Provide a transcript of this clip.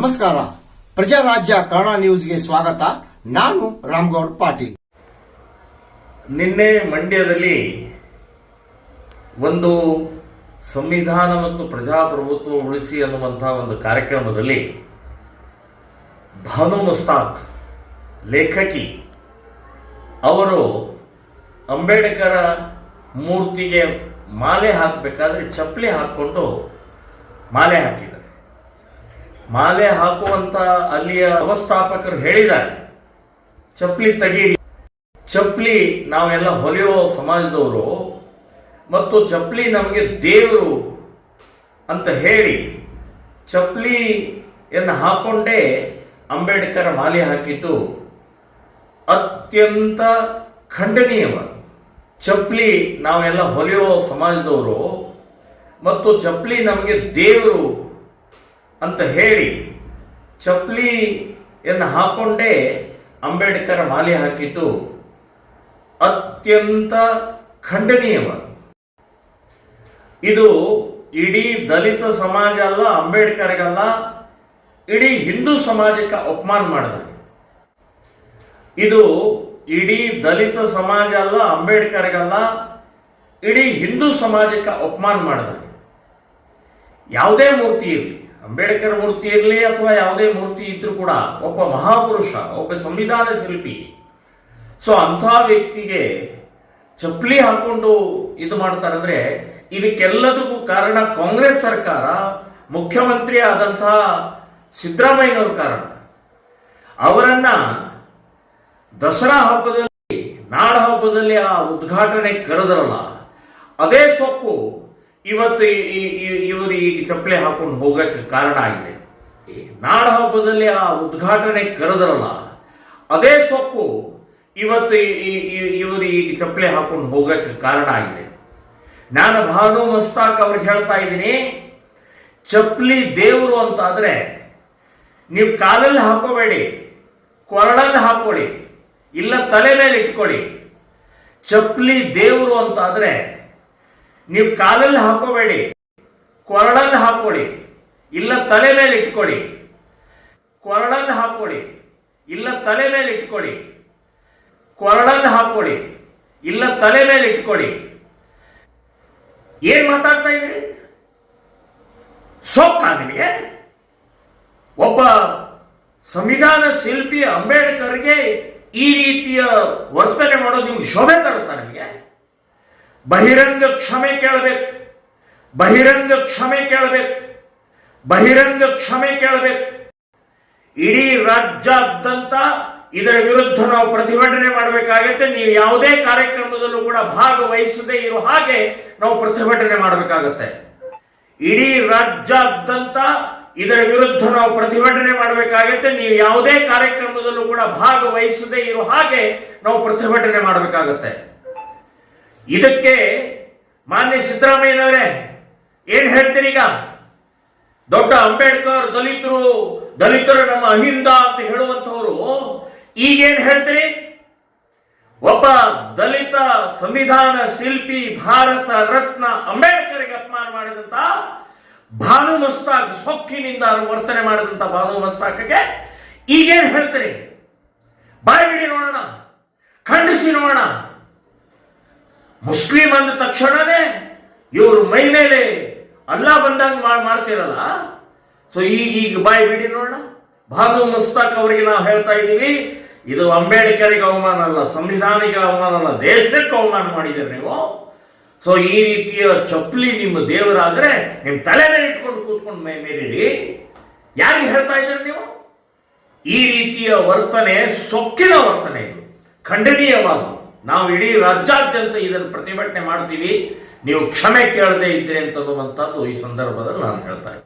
ನಮಸ್ಕಾರ. ಪ್ರಜಾರಾಜ್ಯ ಕನ್ನಡ ನ್ಯೂಸ್ಗೆ ಸ್ವಾಗತ. ನಾನು ರಾಮಗೌಡ ಪಾಟೀಲ್. ನಿನ್ನೆ ಮಂಡ್ಯದಲ್ಲಿ ಒಂದು ಸಂವಿಧಾನ ಮತ್ತು ಪ್ರಜಾಪ್ರಭುತ್ವ ಉಳಿಸಿ ಅನ್ನುವಂತಹ ಒಂದು ಕಾರ್ಯಕ್ರಮದಲ್ಲಿ ಭಾನು ಮಸ್ತಾಕ್ ಲೇಖಕಿ ಅವರು ಅಂಬೇಡ್ಕರ ಮೂರ್ತಿಗೆ ಮಾಲೆ ಹಾಕಬೇಕಾದ್ರೆ ಚಪ್ಪಲಿ ಹಾಕ್ಕೊಂಡು ಮಾಲೆ ಹಾಕಿದ್ದಾರೆ. ಮಾಲೆ ಹಾಕುವಂತ ಅಲ್ಲಿಯ ವ್ಯವಸ್ಥಾಪಕರು ಹೇಳಿದ್ದಾರೆ, ಚಪ್ಪಲಿ ತೆಗೀರಿ, ಚಪ್ಪಲಿ ನಾವೆಲ್ಲ ಹೊಲಿಯೋ ಸಮಾಜದವರು ಮತ್ತು ಚಪ್ಪಲಿ ನಮಗೆ ದೇವರು ಅಂತ ಹೇಳಿ ಚಪ್ಪಲಿಯನ್ನು ಹಾಕೊಂಡೇ ಅಂಬೇಡ್ಕರ್ ಮಾಲೆ ಹಾಕಿದ್ದು ಅತ್ಯಂತ ಖಂಡನೀಯವಾದ. ಚಪ್ಪಲಿ ನಾವೆಲ್ಲ ಹೊಲಿಯೋ ಸಮಾಜದವರು ಮತ್ತು ಚಪ್ಪಲಿ ನಮಗೆ ದೇವರು ಅಂತ ಹೇಳಿ ಚಪ್ಪಲಿಯನ್ನು ಹಾಕೊಂಡೇ ಅಂಬೇಡ್ಕರ್ ಮಾಲೆ ಹಾಕಿದ್ದು ಅತ್ಯಂತ ಖಂಡನೀಯವಾದ. ಇದು ಇಡೀ ದಲಿತ ಸಮಾಜ ಅಲ್ಲ, ಅಂಬೇಡ್ಕರ್ಗಲ್ಲ, ಇಡೀ ಹಿಂದೂ ಸಮಾಜಕ್ಕೆ ಅಪಮಾನ ಮಾಡಿದಾಗ. ಇದು ಇಡೀ ದಲಿತ ಸಮಾಜ ಅಲ್ಲ, ಅಂಬೇಡ್ಕರ್ಗಲ್ಲ, ಇಡೀ ಹಿಂದೂ ಸಮಾಜಕ್ಕೆ ಅಪಮಾನ ಮಾಡಿದಾಗ. ಯಾವುದೇ ಮೂರ್ತಿ ಇರಲಿ, ಅಂಬೇಡ್ಕರ್ ಮೂರ್ತಿ ಇರಲಿ ಅಥವಾ ಯಾವುದೇ ಮೂರ್ತಿ ಇದ್ರೂ ಕೂಡ ಒಬ್ಬ ಮಹಾಪುರುಷ, ಒಬ್ಬ ಸಂವಿಧಾನ ಶಿಲ್ಪಿ. ಸೊ ಅಂಥ ವ್ಯಕ್ತಿಗೆ ಚಪ್ಪಲಿ ಹಾಕೊಂಡು ಇದು ಮಾಡ್ತಾರಂದ್ರೆ ಇದಕ್ಕೆಲ್ಲದಕ್ಕೂ ಕಾರಣ ಕಾಂಗ್ರೆಸ್ ಸರ್ಕಾರ, ಮುಖ್ಯಮಂತ್ರಿ ಆದಂತಹ ಸಿದ್ದರಾಮಯ್ಯನವ್ರ ಕಾರಣ. ಅವರನ್ನ ದಸರಾ ಹಬ್ಬದಲ್ಲಿ, ನಾಡ ಹಬ್ಬದಲ್ಲಿ ಆ ಉದ್ಘಾಟನೆ ಕರೆದ್ರಲ್ಲ, ಅದೇ ಸೊಕ್ಕು ಇವತ್ತು ಇವರು ಈಗ ಚಪ್ಪಲಿ ಹಾಕೊಂಡು ಹೋಗಕ್ಕೆ ಕಾರಣ ಆಗಿದೆ. ನಾಡ ಹಬ್ಬದಲ್ಲಿ ಆ ಉದ್ಘಾಟನೆ ಕರೆದ್ರಲ್ಲ, ಅದೇ ಸೊಕ್ಕು ಇವತ್ತು ಇವರು ಈಗ ಚಪ್ಪಲಿ ಹಾಕೊಂಡು ಹೋಗಕ್ಕೆ ಕಾರಣ ಆಗಿದೆ. ನಾನು ಭಾನು ಮಸ್ತಾಕ್ ಅವ್ರಿಗೆ ಹೇಳ್ತಾ ಇದ್ದೀನಿ, ಚಪ್ಪಲಿ ದೇವರು ಅಂತ ಆದ್ರೆ ನೀವು ಕಾಲಲ್ಲಿ ಹಾಕೋಬೇಡಿ, ಕೊರಳಲ್ಲಿ ಹಾಕೊಳ್ಳಿ, ಇಲ್ಲ ತಲೆ ಮೇಲೆ ಇಟ್ಕೊಳ್ಳಿ. ಚಪ್ಪಲಿ ದೇವರು ಅಂತ ಆದ್ರೆ ನೀವು ಕಾಲಲ್ಲಿ ಹಾಕೋಬೇಡಿ, ಕೊರಳಲ್ಲಿ ಹಾಕೊಳ್ಳಿ, ಇಲ್ಲ ತಲೆ ಮೇಲೆ ಇಟ್ಕೊಳ್ಳಿ. ಕೊರಳಲ್ಲಿ ಹಾಕೊಳ್ಳಿ, ಇಲ್ಲ ತಲೆ ಮೇಲೆ ಇಟ್ಕೊಳ್ಳಿ. ಕೊರಳಲ್ಲಿ ಹಾಕೊಳ್ಳಿ, ಇಲ್ಲ ತಲೆ ಮೇಲೆ ಇಟ್ಕೊಳ್ಳಿ. ಏನ್ ಮಾತಾಡ್ತಾ ಇದ್ದೀರಿ? ಸೊಕ್ಕ ನಿಮಗೆ? ಒಬ್ಬ ಸಂವಿಧಾನ ಶಿಲ್ಪಿ ಅಂಬೇಡ್ಕರ್ಗೆ ಈ ರೀತಿಯ ವರ್ತನೆ ಮಾಡೋದು ನಿಮ್ಗೆ ಶೋಭೆ ತರುತ್ತಾ? ನಿಮಗೆ ಬಹಿರಂಗ ಕ್ಷಮೆ ಕೇಳಬೇಕು, ಬಹಿರಂಗ ಕ್ಷಮೆ ಕೇಳಬೇಕು, ಬಹಿರಂಗ ಕ್ಷಮೆ ಕೇಳಬೇಕು. ಇಡೀ ರಾಜ್ಯಾದ್ಯಂತ ಇದರ ವಿರುದ್ಧ ನಾವು ಪ್ರತಿಭಟನೆ ಮಾಡಬೇಕಾಗತ್ತೆ. ನೀವು ಯಾವುದೇ ಕಾರ್ಯಕ್ರಮದಲ್ಲೂ ಕೂಡ ಭಾಗವಹಿಸದೇ ಇರೋ ಹಾಗೆ ನಾವು ಪ್ರತಿಭಟನೆ ಮಾಡಬೇಕಾಗತ್ತೆ. ಇಡೀ ರಾಜ್ಯಾದ್ಯಂತ ಇದರ ವಿರುದ್ಧ ನಾವು ಪ್ರತಿಭಟನೆ ಮಾಡಬೇಕಾಗತ್ತೆ. ನೀವು ಯಾವುದೇ ಕಾರ್ಯಕ್ರಮದಲ್ಲೂ ಕೂಡ ಭಾಗವಹಿಸದೇ ಇರೋ ಹಾಗೆ ನಾವು ಪ್ರತಿಭಟನೆ ಮಾಡಬೇಕಾಗತ್ತೆ. ಇದಕ್ಕೆ ಮಾನ್ಯ ಸಿದ್ದರಾಮಯ್ಯನವರೇ ಏನ್ ಹೇಳ್ತೀರಿ? ಈಗ ದೊಡ್ಡ ಅಂಬೇಡ್ಕರ್ ದಲಿತರು ನಮ್ಮ ಅಹಿಂದ ಅಂತ ಹೇಳುವಂತವರು ಈಗೇನ್ ಹೇಳ್ತೀರಿ? ಒಬ್ಬ ದಲಿತ ಸಂವಿಧಾನ ಶಿಲ್ಪಿ, ಭಾರತ ರತ್ನ ಅಂಬೇಡ್ಕರ್ಗೆ ಅಪಮಾನ ಮಾಡಿದಂತ ಭಾನು ಮಸ್ತಾಕ್, ಸೊಕ್ಕಿನಿಂದ ವರ್ತನೆ ಮಾಡಿದಂತ ಭಾನು ಮಸ್ತಾಕ್ಗೆ ಈಗೇನ್ ಹೇಳ್ತೀರಿ? ಬಾಯಿ ಬಿಡಿ ನೋಡೋಣ, ಖಂಡಿಸಿ ನೋಡೋಣ. ಮುಸ್ಲಿಂ ಅಂದ ತಕ್ಷಣನೇ ಇವರು ಮೈ ಮೇಲೆ ಅಲ್ಲಾ ಬಂದಂಗೆ ಮಾಡ್ತಿರಲ್ಲ. ಸೊ ಈಗ ಬಾಯಿ ಬಿಡಿ ನೋಡೋಣ. ಭಾನು ಮಸ್ತಾಕ್ ಅವರಿಗೆ ನಾವು ಹೇಳ್ತಾ ಇದ್ದೀವಿ, ಇದು ಅಂಬೇಡ್ಕರ್ಗೆ ಅವಮಾನ ಅಲ್ಲ, ಸಂವಿಧಾನಿಗೆ ಅವಮಾನ ಅಲ್ಲ, ದೇಶಕ್ಕೆ ಅವಮಾನ ಮಾಡಿದ್ದೀರಿ ನೀವು. ಸೊ ಈ ರೀತಿಯ ಚಪ್ಪಲಿ ನಿಮ್ಮ ದೇವರಾದ್ರೆ ನಿಮ್ಮ ತಲೆ ಮೇಲೆ ಇಟ್ಕೊಂಡು ಕೂತ್ಕೊಂಡು ಮೇಲಿರಿ. ಯಾರಿಗೆ ಹೇಳ್ತಾ ಇದ್ದೀರಿ ನೀವು? ಈ ರೀತಿಯ ವರ್ತನೆ ಸೊಕ್ಕಿನ ವರ್ತನೆ, ಇದು ಖಂಡನೀಯವಾದ. ನಾವು ಇಡೀ ರಾಜ್ಯಾದ್ಯಂತ ಇದನ್ನು ಪ್ರತಿಭಟನೆ ಮಾಡ್ತೀವಿ. ನೀವು ಕ್ಷಮೆ ಕೇಳದೇ ಇದ್ರೆ ಅಂತನ್ನುವಂಥದ್ದು ಈ ಸಂದರ್ಭದಲ್ಲಿ ನಾನು ಹೇಳ್ತಾ ಇದ್ದೀನಿ.